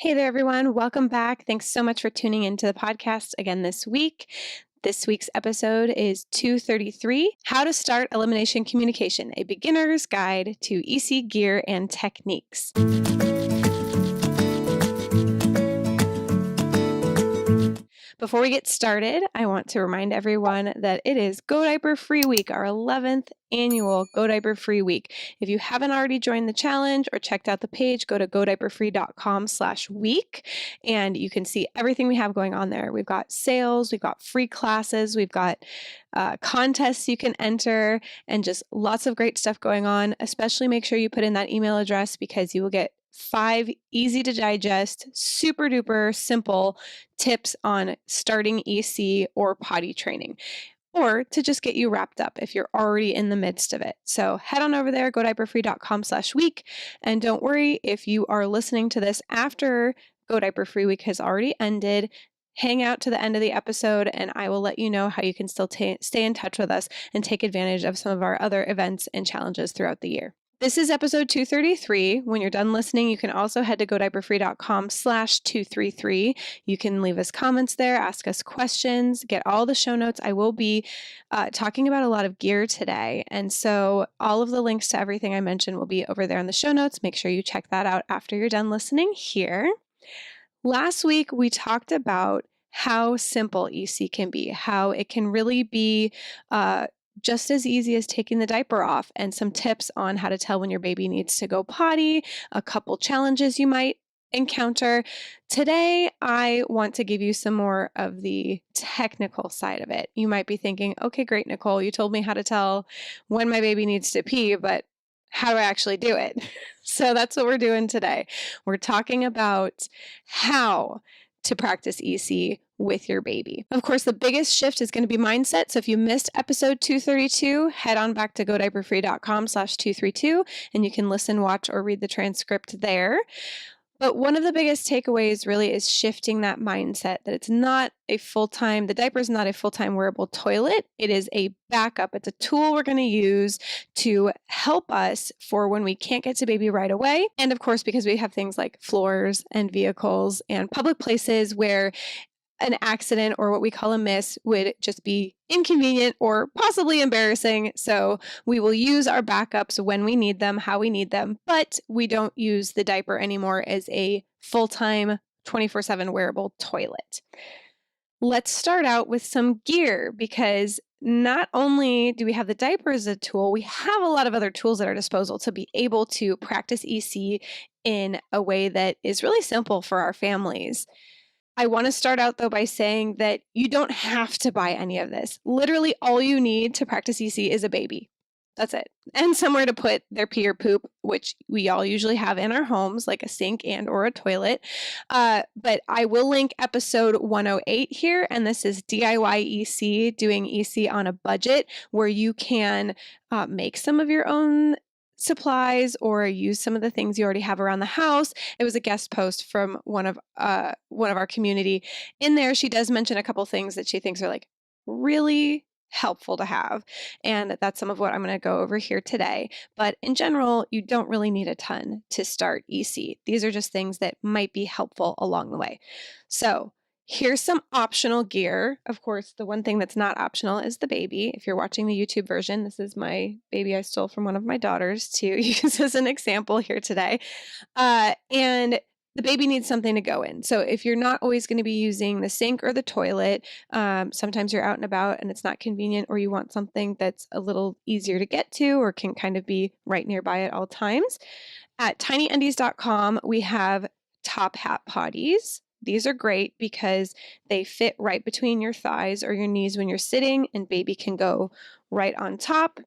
Hey there, everyone. Welcome back. Thanks so much for tuning into the podcast again this week. This week's episode is 233, How to Start Elimination Communication, a beginner's guide to EC gear and techniques. Before we get started, I want to remind everyone that it is Go Diaper Free Week, our 11th annual Go Diaper Free Week. If you haven't already joined the challenge or checked out the page, go to godiaperfree.com/week and you can see everything we have going on there. We've got sales, we've got free classes, we've got contests you can enter, and just lots of great stuff going on. Especially make sure you put in that email address because you will get 5 easy to digest, super duper simple tips on starting EC or potty training, or to just get you wrapped up if you're already in the midst of it. So head on over there, godiaperfree.com/week. And don't worry if you are listening to this after Go Diaper Free Week has already ended. Hang out to the end of the episode and I will let you know how you can still stay in touch with us and take advantage of some of our other events and challenges throughout the year. This is episode 233. When you're done listening, you can also head to godiaperfree.com/233. You can leave us comments there, ask us questions, get all the show notes. I will be talking about a lot of gear today. And so all of the links to everything I mentioned will be over there in the show notes. Make sure you check that out after you're done listening here. Last week, we talked about how simple EC can be, how it can really be just as easy as taking the diaper off, and some tips on how to tell when your baby needs to go potty, a couple challenges you might encounter. Today, I want to give you some more of the technical side of it. You might be thinking, okay, great, Nicole, you told me how to tell when my baby needs to pee, but how do I actually do it? So that's what we're doing today. We're talking about how to practice EC with your baby. Of course, the biggest shift is going to be mindset. So if you missed episode 232, head on back to godiaperfree.com/232 and you can listen, watch, or read the transcript there. But one of the biggest takeaways really is shifting that mindset that the diaper is not a full-time wearable toilet. It is a backup. It's a tool we're going to use to help us for when we can't get to baby right away. And of course, because we have things like floors and vehicles and public places where an accident or what we call a miss would just be inconvenient or possibly embarrassing. So we will use our backups when we need them, how we need them, but we don't use the diaper anymore as a full-time 24/7 wearable toilet. Let's start out with some gear because not only do we have the diaper as a tool, we have a lot of other tools at our disposal to be able to practice EC in a way that is really simple for our families. I want to start out, though, by saying that you don't have to buy any of this. Literally, all you need to practice EC is a baby. That's it. And somewhere to put their pee or poop, which we all usually have in our homes, like a sink and or a toilet. But I will link episode 108 here, and this is DIY EC, doing EC on a budget, where you can make some of your own supplies or use some of the things you already have around the house. It was a guest post from one of our community. In there, she does mention a couple things that she thinks are like really helpful to have. And that's some of what I'm going to go over here today. But in general, you don't really need a ton to start EC. These are just things that might be helpful along the way. So here's some optional gear. Of course, the one thing that's not optional is the baby. If you're watching the YouTube version, this is my baby I stole from one of my daughters to use as an example here today. And the baby needs something to go in. So if you're not always going to be using the sink or the toilet, sometimes you're out and about and it's not convenient, or you want something that's a little easier to get to or can kind of be right nearby at all times. At tinyundies.com, we have top hat potties. These are great because they fit right between your thighs or your knees when you're sitting, and baby can go right on top.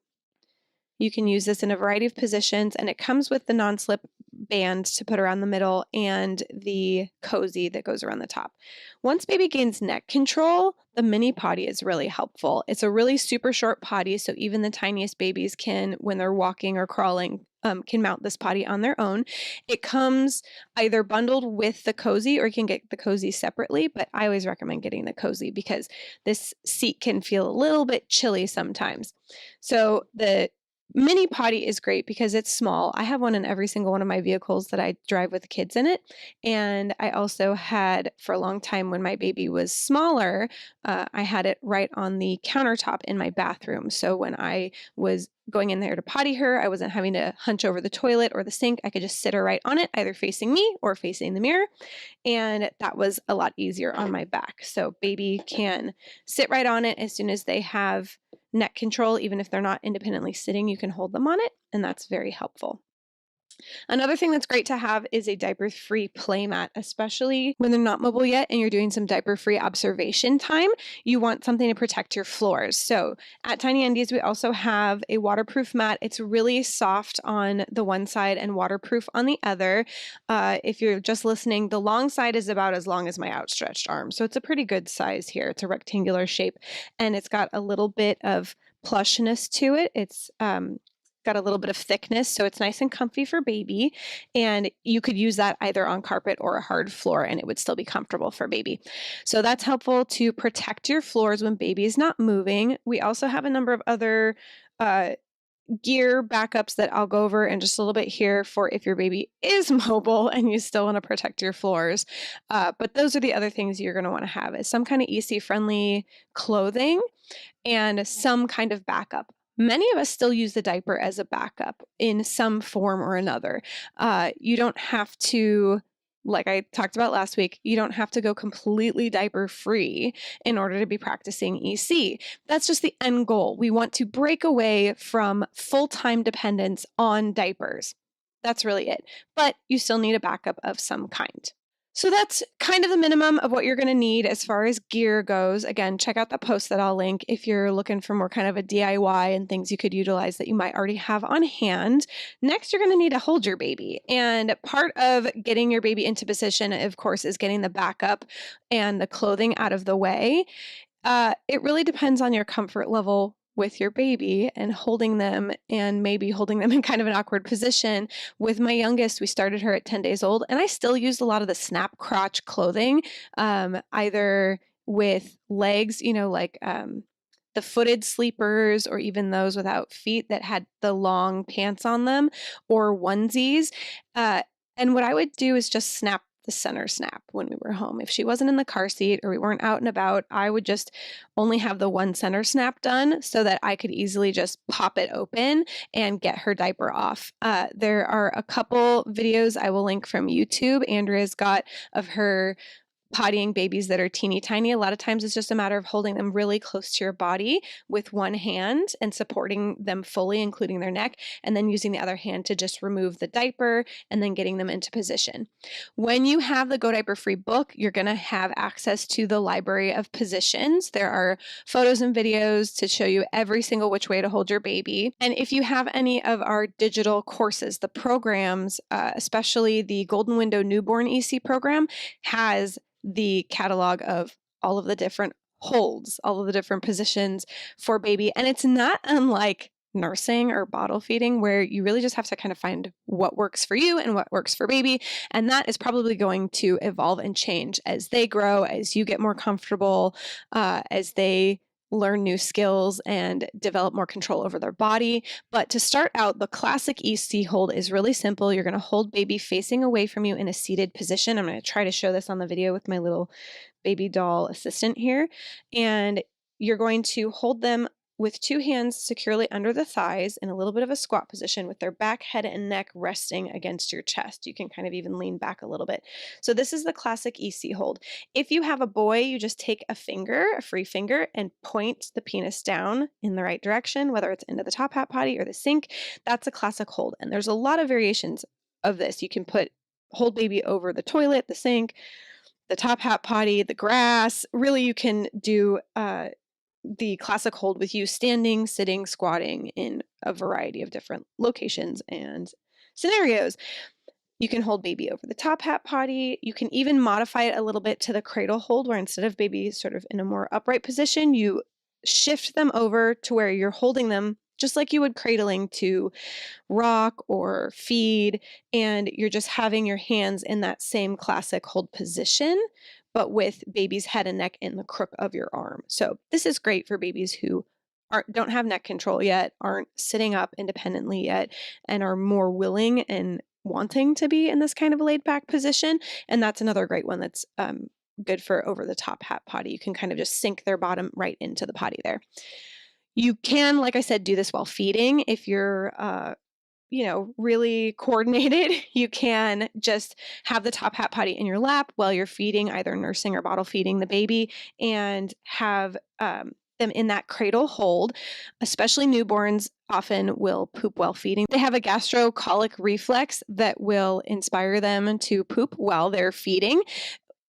You can use this in a variety of positions, and it comes with the non-slip band to put around the middle and the cozy that goes around the top. Once baby gains neck control, the mini potty is really helpful. It's a really super short potty, so even the tiniest babies can, when they're walking or crawling, can mount this potty on their own. It comes either bundled with the cozy or you can get the cozy separately, but I always recommend getting the cozy because this seat can feel a little bit chilly sometimes. So the Mini potty is great because it's small. I have one in every single one of my vehicles that I drive with kids in it. And I also had, for a long time when my baby was smaller, I had it right on the countertop in my bathroom. So when I was going in there to potty her, I wasn't having to hunch over the toilet or the sink. I could just sit her right on it, either facing me or facing the mirror. And that was a lot easier on my back. So baby can sit right on it as soon as they have neck control. Even if they're not independently sitting, you can hold them on it, and that's very helpful. Another thing that's great to have is a diaper-free play mat, especially when they're not mobile yet and you're doing some diaper-free observation time. You want something to protect your floors. So at Tiny Undies, we also have a waterproof mat. It's really soft on the one side and waterproof on the other. If you're just listening, the long side is about as long as my outstretched arm. So it's a pretty good size here. It's a rectangular shape, and it's got a little bit of plushness to it. It's got a little bit of thickness, so it's nice and comfy for baby. And you could use that either on carpet or a hard floor, and it would still be comfortable for baby. So that's helpful to protect your floors when baby is not moving. We also have a number of other gear backups that I'll go over in just a little bit here for if your baby is mobile and you still want to protect your floors. But those are the other things you're going to want to have, is some kind of EC friendly clothing and some kind of backup. Many of us still use the diaper as a backup in some form or another. You don't have to, like I talked about last week, you don't have to go completely diaper free in order to be practicing EC. That's just the end goal. We want to break away from full-time dependence on diapers. That's really it. But you still need a backup of some kind. So that's kind of the minimum of what you're going to need as far as gear goes. Again, check out the post that I'll link if you're looking for more kind of a DIY and things you could utilize that you might already have on hand. Next, you're going to need to hold your baby. And part of getting your baby into position, of course, is getting the backup and the clothing out of the way. It really depends on your comfort level with your baby and holding them, and maybe holding them in kind of an awkward position. With my youngest, we started her at 10 days old, and I still used a lot of the snap crotch clothing, either with legs, like the footed sleepers, or even those without feet that had the long pants on them, or onesies. And what I would do is just snap the center snap when we were home. If she wasn't in the car seat or we weren't out and about, I would just only have the one center snap done so that I could easily just pop it open and get her diaper off. There are a couple videos I will link from YouTube. Andrea's got of her pottying babies that are teeny tiny. A lot of times it's just a matter of holding them really close to your body with one hand and supporting them fully, including their neck, and then using the other hand to just remove the diaper and then getting them into position. When you have the Go Diaper-Free book, you're going to have access to the library of positions. There are photos and videos to show you every single which way to hold your baby. And if you have any of our digital courses, the programs, especially the Golden Window Newborn EC program, has the catalog of all of the different holds, all of the different positions for baby. And it's not unlike nursing or bottle feeding, where you really just have to kind of find what works for you and what works for baby. And that is probably going to evolve and change as they grow, as you get more comfortable, as they learn new skills and develop more control over their body. But to start out, the classic EC hold is really simple. You're going to hold baby facing away from you in a seated position. I'm going to try to show this on the video with my little baby doll assistant here. And you're going to hold them with two hands securely under the thighs in a little bit of a squat position, with their back, head, and neck resting against your chest. You can kind of even lean back a little bit. So this is the classic EC hold. If you have a boy, you just take a finger, a free finger, and point the penis down in the right direction, whether it's into the top hat potty or the sink. That's a classic hold. And there's a lot of variations of this. You can hold baby over the toilet, the sink, the top hat potty, the grass. Really, you can do the classic hold with you standing, sitting, squatting in a variety of different locations and scenarios. You can hold baby over the top hat potty. You can even modify it a little bit to the cradle hold, where instead of baby sort of in a more upright position, you shift them over to where you're holding them just like you would cradling to rock or feed, and you're just having your hands in that same classic hold position, but with baby's head and neck in the crook of your arm. So this is great for babies who don't have neck control yet, aren't sitting up independently yet, and are more willing and wanting to be in this kind of laid back position. And that's another great one that's good for over the top hat potty. You can kind of just sink their bottom right into the potty there. You can, like I said, do this while feeding. If you're really coordinated, you can just have the top hat potty in your lap while you're feeding, either nursing or bottle feeding the baby, and have them in that cradle hold. Especially newborns often will poop while feeding. They have a gastrocolic reflex that will inspire them to poop while they're feeding.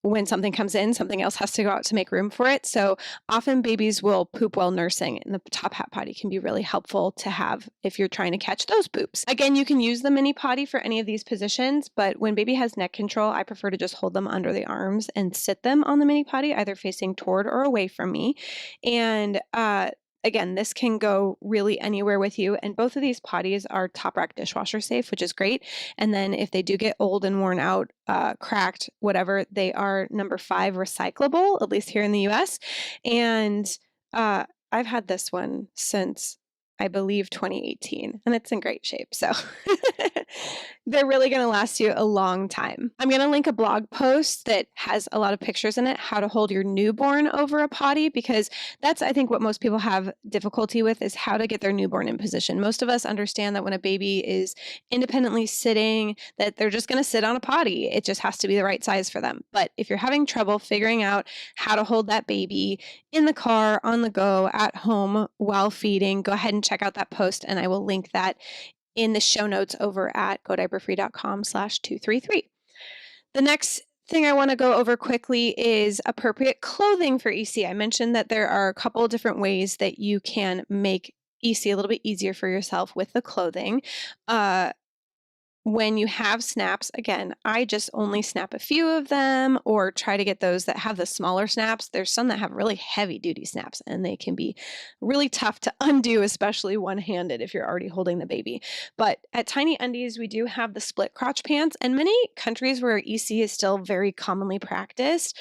When something comes in, something else has to go out to make room for it. So often babies will poop while nursing, and the top hat potty can be really helpful to have if you're trying to catch those poops. Again, you can use the mini potty for any of these positions, but when baby has neck control, I prefer to just hold them under the arms and sit them on the mini potty, either facing toward or away from me. And again, this can go really anywhere with you. And both of these potties are top rack dishwasher safe, which is great. And then if they do get old and worn out, cracked, whatever, they are number 5 recyclable, at least here in the US. And I've had this one since, I believe, 2018, and it's in great shape. So they're really going to last you a long time. I'm going to link a blog post that has a lot of pictures in it, how to hold your newborn over a potty, because that's, I think, what most people have difficulty with, is how to get their newborn in position. Most of us understand that when a baby is independently sitting, that they're just going to sit on a potty. It just has to be the right size for them. But if you're having trouble figuring out how to hold that baby in the car, on the go, at home, while feeding, go ahead and check out that post, and I will link that in the show notes over at godiaperfree.com/233. The next thing I want to go over quickly is appropriate clothing for EC. I mentioned that there are a couple of different ways that you can make EC a little bit easier for yourself with the clothing. When you have snaps, again, I just only snap a few of them, or try to get those that have the smaller snaps. There's some that have really heavy duty snaps, and they can be really tough to undo, especially one-handed if you're already holding the baby. But at Tiny Undies, we do have the split crotch pants, and many countries where EC is still very commonly practiced,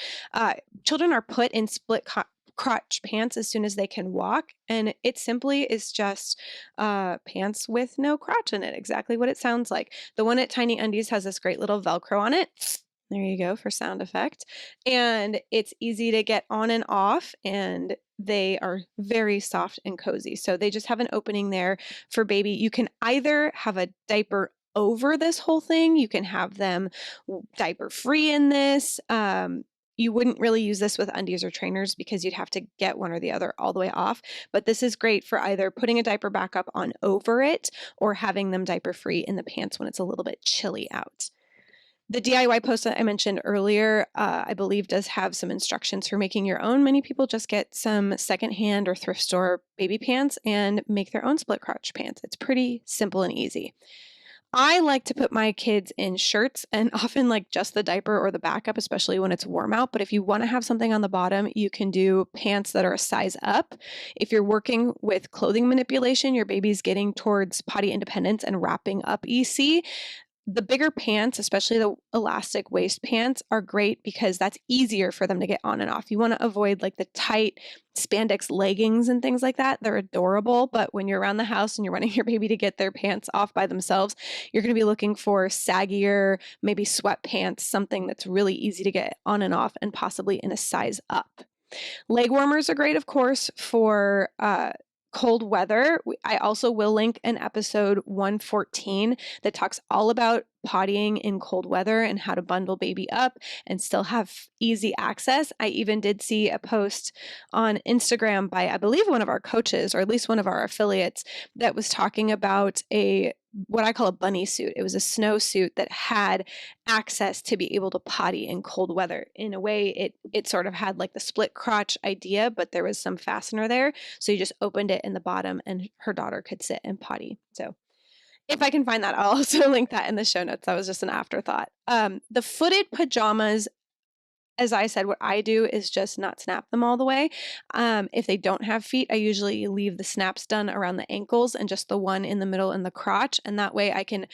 children are put in split crotch pants as soon as they can walk, and it simply is just pants with no crotch in it, exactly what it sounds like. The one at Tiny Undies has this great little Velcro on it. There you go for sound effect. And it's easy to get on and off, and they are very soft and cozy. So they just have an opening there for baby. You can either have a diaper over this whole thing, you can have them diaper free in this. You wouldn't really use this with undies or trainers because you'd have to get one or the other all the way off. But this is great for either putting a diaper back up on over it, or having them diaper free in the pants when it's a little bit chilly out. The DIY post that I mentioned earlier, I believe, does have some instructions for making your own. Many people just get some secondhand or thrift store baby pants and make their own split crotch pants. It's pretty simple and easy. I like to put my kids in shirts, and often like just the diaper or the backup, especially when it's warm out. But if you want to have something on the bottom, you can do pants that are a size up. If you're working with clothing manipulation, your baby's getting towards potty independence and wrapping up EC, the bigger pants, especially the elastic waist pants, are great because that's easier for them to get on and off. You want to avoid like the tight spandex leggings and things like that. They're adorable, but when you're around the house and you're wanting your baby to get their pants off by themselves, you're going to be looking for saggier, maybe sweatpants, something that's really easy to get on and off, and possibly in a size up. Leg warmers are great, of course, for cold weather. I also will link an episode 114 that talks all about pottying in cold weather and how to bundle baby up and still have easy access. I even did see a post on Instagram by, I believe, one of our coaches, or at least one of our affiliates, that was talking about what I call a bunny suit. It was a snow suit that had access to be able to potty in cold weather. In a way, it sort of had like the split crotch idea, but there was some fastener there. So you just opened it in the bottom and her daughter could sit and potty. So if I can find that, I'll also link that in the show notes. That was just an afterthought. The footed pajamas, as I said, what I do is just not snap them all the way. If they don't have feet, I usually leave the snaps done around the ankles and just the one in the middle and the crotch. And that way I can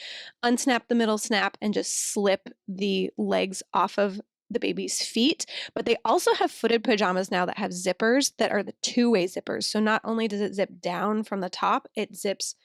unsnap the middle snap and just slip the legs off of the baby's feet, but they also have footed pajamas now that have zippers that are the two-way zippers. So not only does it zip down from the top, it zips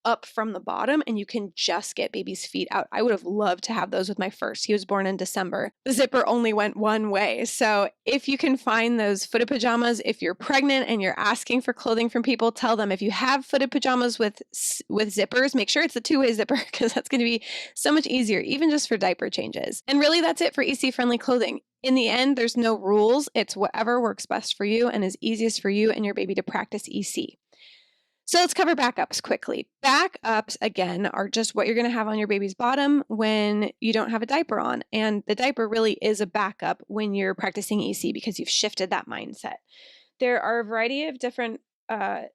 up from the bottom and you can just get baby's feet out. I would have loved to have those with my first. He was born in December. The zipper only went one way. So if you can find those footed pajamas, if you're pregnant and you're asking for clothing from people, tell them if you have footed pajamas with zippers, make sure it's a two-way zipper because that's going to be so much easier, even just for diaper changes. And really that's it for EC-friendly clothing. In the end, there's no rules. It's whatever works best for you and is easiest for you and your baby to practice EC. So let's cover backups quickly. Backups, again, are just what you're going to have on your baby's bottom when you don't have a diaper on. And the diaper really is a backup when you're practicing EC because you've shifted that mindset. There are a variety of different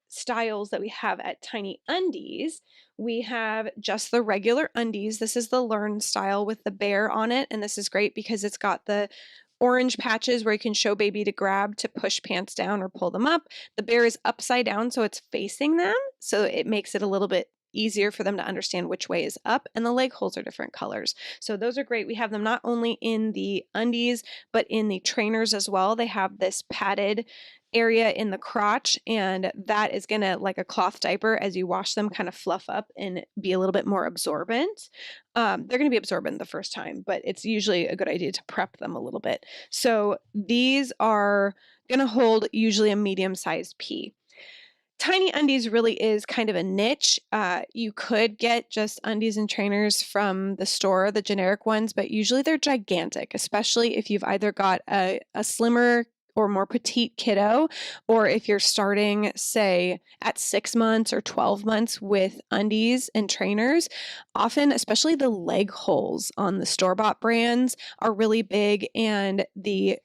styles that we have at Tiny Undies. We have just the regular undies. This is the Learn style with the bear on it. And this is great because it's got the orange patches where you can show baby to grab to push pants down or pull them up. The bear is upside down, so it's facing them. So it makes it a little bit easier for them to understand which way is up, and the leg holes are different colors. So those are great. We have them not only in the undies, but in the trainers as well. They have this padded area in the crotch, and that is going to, like a cloth diaper, as you wash them, kind of fluff up and be a little bit more absorbent. They're going to be absorbent the first time, but it's usually a good idea to prep them a little bit. So these are going to hold usually a medium-sized pee. Tiny Undies really is kind of a niche. You could get just undies and trainers from the store, the generic ones, but usually they're gigantic, especially if you've either got a slimmer or more petite kiddo, or if you're starting, say, at 6 months or 12 months with undies and trainers. Often, especially the leg holes on the store-bought brands are really big, and the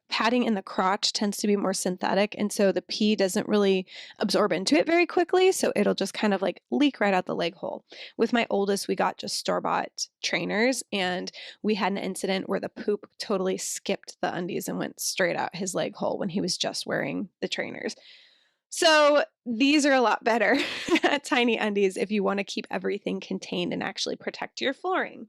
padding in the crotch tends to be more synthetic, and so the pee doesn't really absorb into it very quickly, so it'll just kind of like leak right out the leg hole. With my oldest, we got just store-bought trainers, and we had an incident where the poop totally skipped the undies and went straight out his leg hole when he was just wearing the trainers. So these are a lot better at Tiny Undies if you want to keep everything contained and actually protect your flooring.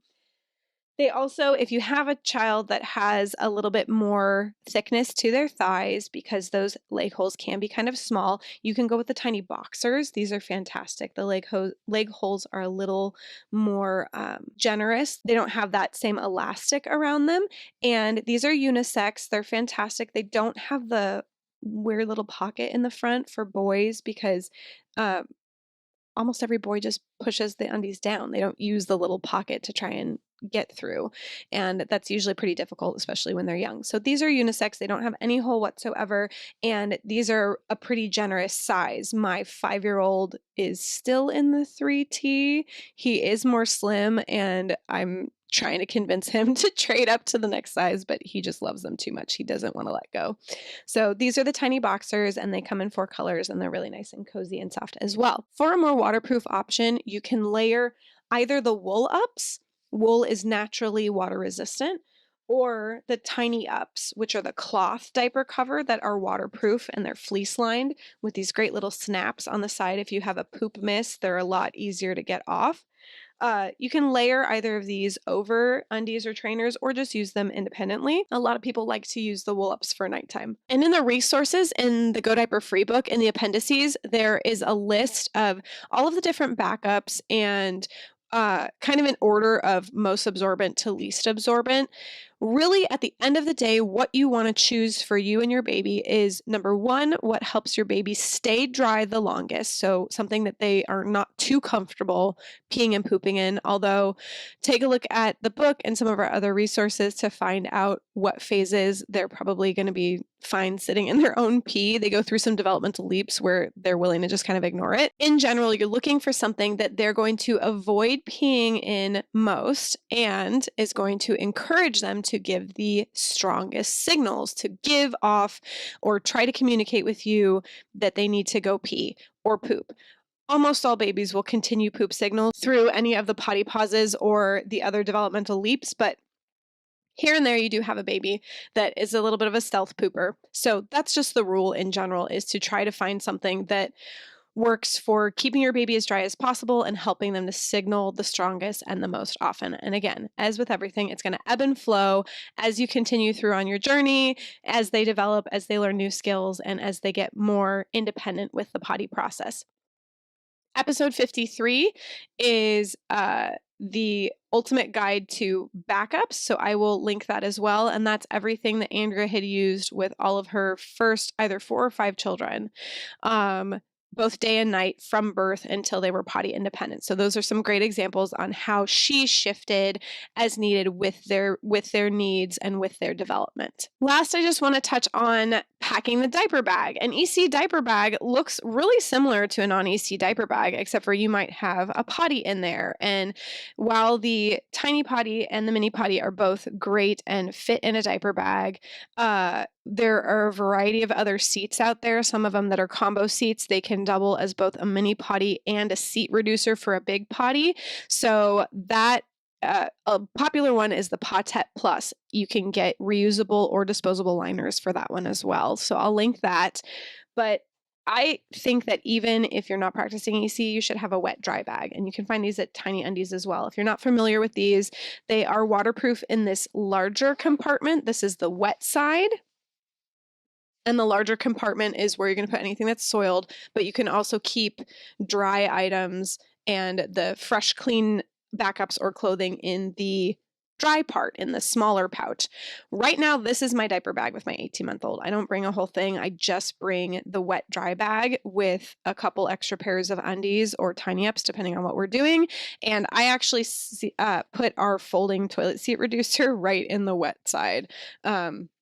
They also, if you have a child that has a little bit more thickness to their thighs, because those leg holes can be kind of small, you can go with the tiny boxers. These are fantastic. The leg holes are a little more generous. They don't have that same elastic around them. And these are unisex. They're fantastic. They don't have the weird little pocket in the front for boys because almost every boy just pushes the undies down. They don't use the little pocket to try and get through, and that's usually pretty difficult, especially when they're young. So these are unisex. They don't have any hole whatsoever, and these are a pretty generous size. My 5-year-old is still in the 3T. He is more slim, and I'm trying to convince him to trade up to the next size, but he just loves them too much. He doesn't want to let go. So these are the tiny boxers, and they come in 4 colors, and they're really nice and cozy and soft as well. For a more waterproof option, you can layer either the wool ups. Wool is naturally water resistant, or the tiny ups, which are the cloth diaper cover that are waterproof, and they're fleece lined with these great little snaps on the side. If you have a poop miss, they're a lot easier to get off. You can layer either of these over undies or trainers, or just use them independently. A lot of people like to use the wool ups for nighttime. And in the resources in the Go Diaper Free book, in the appendices, there is a list of all of the different backups and kind of in order of most absorbent to least absorbent. Really, at the end of the day, what you want to choose for you and your baby is, number one, what helps your baby stay dry the longest. So something that they are not too comfortable peeing and pooping in. Although, take a look at the book and some of our other resources to find out what phases they're probably going to be fine sitting in their own pee. They go through some developmental leaps where they're willing to just kind of ignore it. In general, you're looking for something that they're going to avoid peeing in most and is going to encourage them to give the strongest signals, to give off or try to communicate with you that they need to go pee or poop. Almost all babies will continue poop signals through any of the potty pauses or the other developmental leaps, but here and there you do have a baby that is a little bit of a stealth pooper. So that's just the rule in general, is to try to find something that works for keeping your baby as dry as possible and helping them to signal the strongest and the most often. And again, as with everything, it's going to ebb and flow as you continue through on your journey, as they develop, as they learn new skills, and as they get more independent with the potty process. Episode 53 is the ultimate guide to backups. So I will link that as well. And that's everything that Andrea had used with all of her first either 4 or 5 children, both day and night from birth until they were potty independent. So those are some great examples on how she shifted as needed with their needs and with their development. Last, I just want to touch on packing the diaper bag. An EC diaper bag looks really similar to a non-EC diaper bag, except for you might have a potty in there. And while the tiny potty and the mini potty are both great and fit in a diaper bag, there are a variety of other seats out there, some of them that are combo seats. They can double as both a mini potty and a seat reducer for a big potty. So that a popular one is the Potette Plus. You can get reusable or disposable liners for that one as well. So I'll link that. But I think that even if you're not practicing EC, you should have a wet dry bag. And you can find these at Tiny Undies as well. If you're not familiar with these, they are waterproof in this larger compartment. This is the wet side. And the larger compartment is where you're going to put anything that's soiled, but you can also keep dry items and the fresh, clean backups or clothing in the dry part, in the smaller pouch. Right now, this is my diaper bag with my 18-month-old. I don't bring a whole thing. I just bring the wet dry bag with a couple extra pairs of undies or tiny ups, depending on what we're doing. And I actually put our folding toilet seat reducer right in the wet side.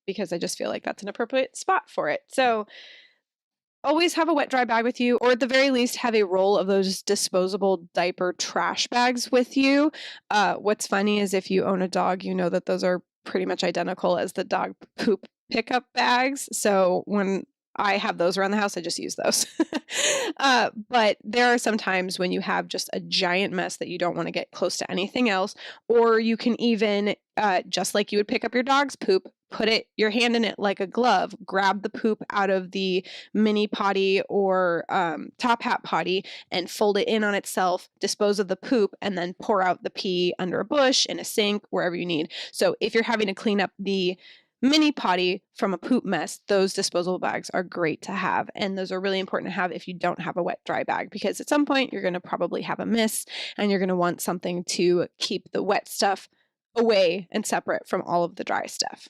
Because I just feel like that's an appropriate spot for it. So always have a wet dry bag with you, or at the very least have a roll of those disposable diaper trash bags with you. What's funny is if you own a dog, you know that those are pretty much identical as the dog poop pickup bags. So when I have those around the house, I just use those. But there are some times when you have just a giant mess that you don't want to get close to anything else, or you can even, just like you would pick up your dog's poop, put your hand in it like a glove, grab the poop out of the mini potty or top hat potty and fold it in on itself, dispose of the poop, and then pour out the pee under a bush, in a sink, wherever you need. So if you're having to clean up the mini potty from a poop mess, those disposable bags are great to have. And those are really important to have if you don't have a wet dry bag, because at some point you're going to probably have a miss and you're going to want something to keep the wet stuff away and separate from all of the dry stuff.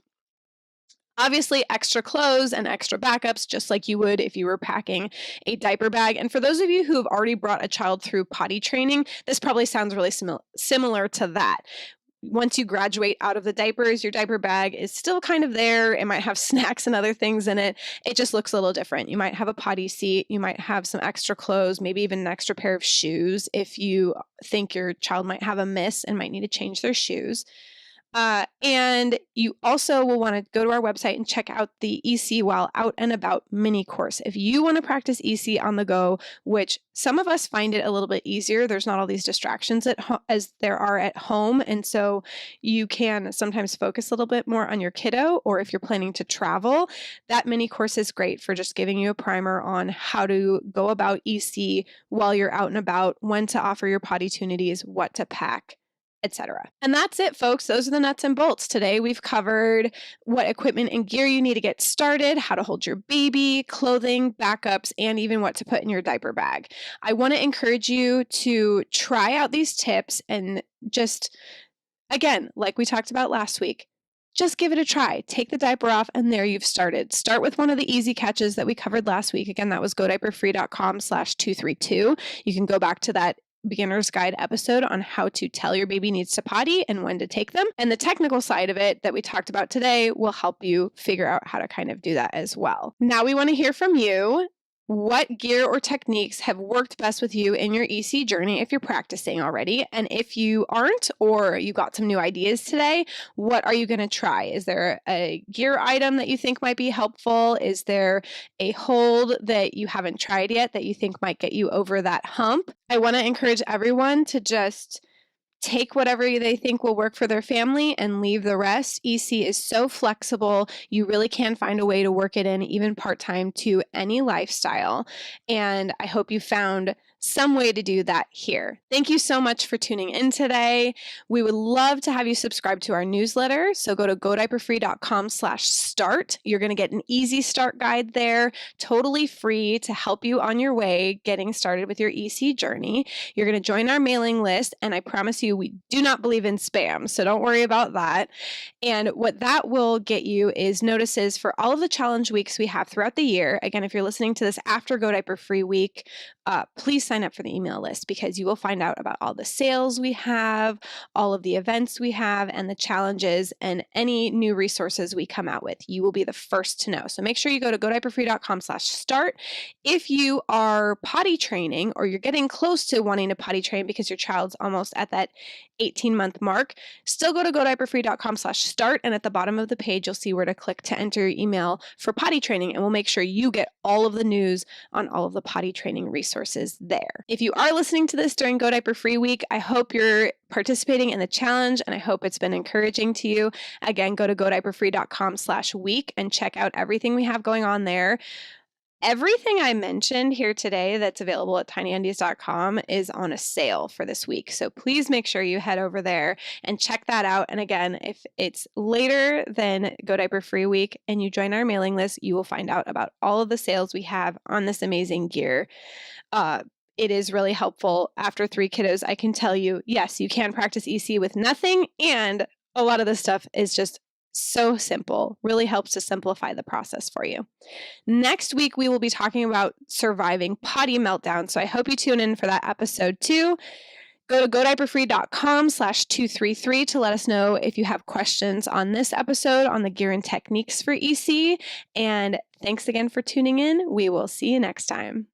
Obviously, extra clothes and extra backups, just like you would if you were packing a diaper bag. And for those of you who have already brought a child through potty training, this probably sounds really similar to that. Once you graduate out of the diapers, your diaper bag is still kind of there. It might have snacks and other things in it. It just looks a little different. You might have a potty seat. You might have some extra clothes, maybe even an extra pair of shoes if you think your child might have a miss and might need to change their shoes. And you also will want to go to our website and check out the EC While Out and About mini course. If you want to practice EC on the go, which some of us find it a little bit easier, there's not all these distractions as there are at home. And so you can sometimes focus a little bit more on your kiddo, or if you're planning to travel, that mini course is great for just giving you a primer on how to go about EC while you're out and about, when to offer your potty tunities, what to pack, etc. And that's it, folks. Those are the nuts and bolts. Today, we've covered what equipment and gear you need to get started, how to hold your baby, clothing, backups, and even what to put in your diaper bag. I want to encourage you to try out these tips and just, again, like we talked about last week, just give it a try. Take the diaper off, and there you've started. Start with one of the easy catches that we covered last week. Again, that was godiaperfree.com/232. You can go back to that beginner's guide episode on how to tell your baby needs to potty and when to take them. And the technical side of it that we talked about today will help you figure out how to kind of do that as well. Now we want to hear from you. What gear or techniques have worked best with you in your EC journey if you're practicing already? And if you aren't, or you got some new ideas today, what are you going to try? Is there a gear item that you think might be helpful? Is there a hold that you haven't tried yet that you think might get you over that hump? I want to encourage everyone to just take whatever they think will work for their family and leave the rest. EC is so flexible. You really can find a way to work it in, even part-time, to any lifestyle. And I hope you found some way to do that here. Thank you so much for tuning in today. We would love to have you subscribe to our newsletter. So go to godiaperfree.com/start. You're going to get an easy start guide there, totally free to help you on your way getting started with your EC journey. You're going to join our mailing list, and I promise you, we do not believe in spam, so don't worry about that. And what that will get you is notices for all of the challenge weeks we have throughout the year. Again, if you're listening to this after Go Diaper Free week, please sign up for the email list, because you will find out about all the sales we have, all of the events we have, and the challenges and any new resources we come out with. You will be the first to know. So make sure you go to godiaperfree.com/start. If you are potty training, or you're getting close to wanting to potty train because your child's almost at that 18-month mark, still go to godiaperfree.com/start, and at the bottom of the page, you'll see where to click to enter your email for potty training, and we'll make sure you get all of the news on all of the potty training resources there. If you are listening to this during Go Diaper Free week, I hope you're participating in the challenge, and I hope it's been encouraging to you. Again, go to godiaperfree.com/week and check out everything we have going on there. Everything I mentioned here today that's available at tinyundies.com is on a sale for this week. So please make sure you head over there and check that out. And again, if it's later than Go Diaper Free week and you join our mailing list, you will find out about all of the sales we have on this amazing gear. It is really helpful. After 3 kiddos, I can tell you, yes, you can practice EC with nothing. And a lot of this stuff is just so simple, really helps to simplify the process for you. Next week, we will be talking about surviving potty meltdown. So I hope you tune in for that episode too. Go to godiaperfree.com/233 to let us know if you have questions on this episode on the gear and techniques for EC. And thanks again for tuning in. We will see you next time.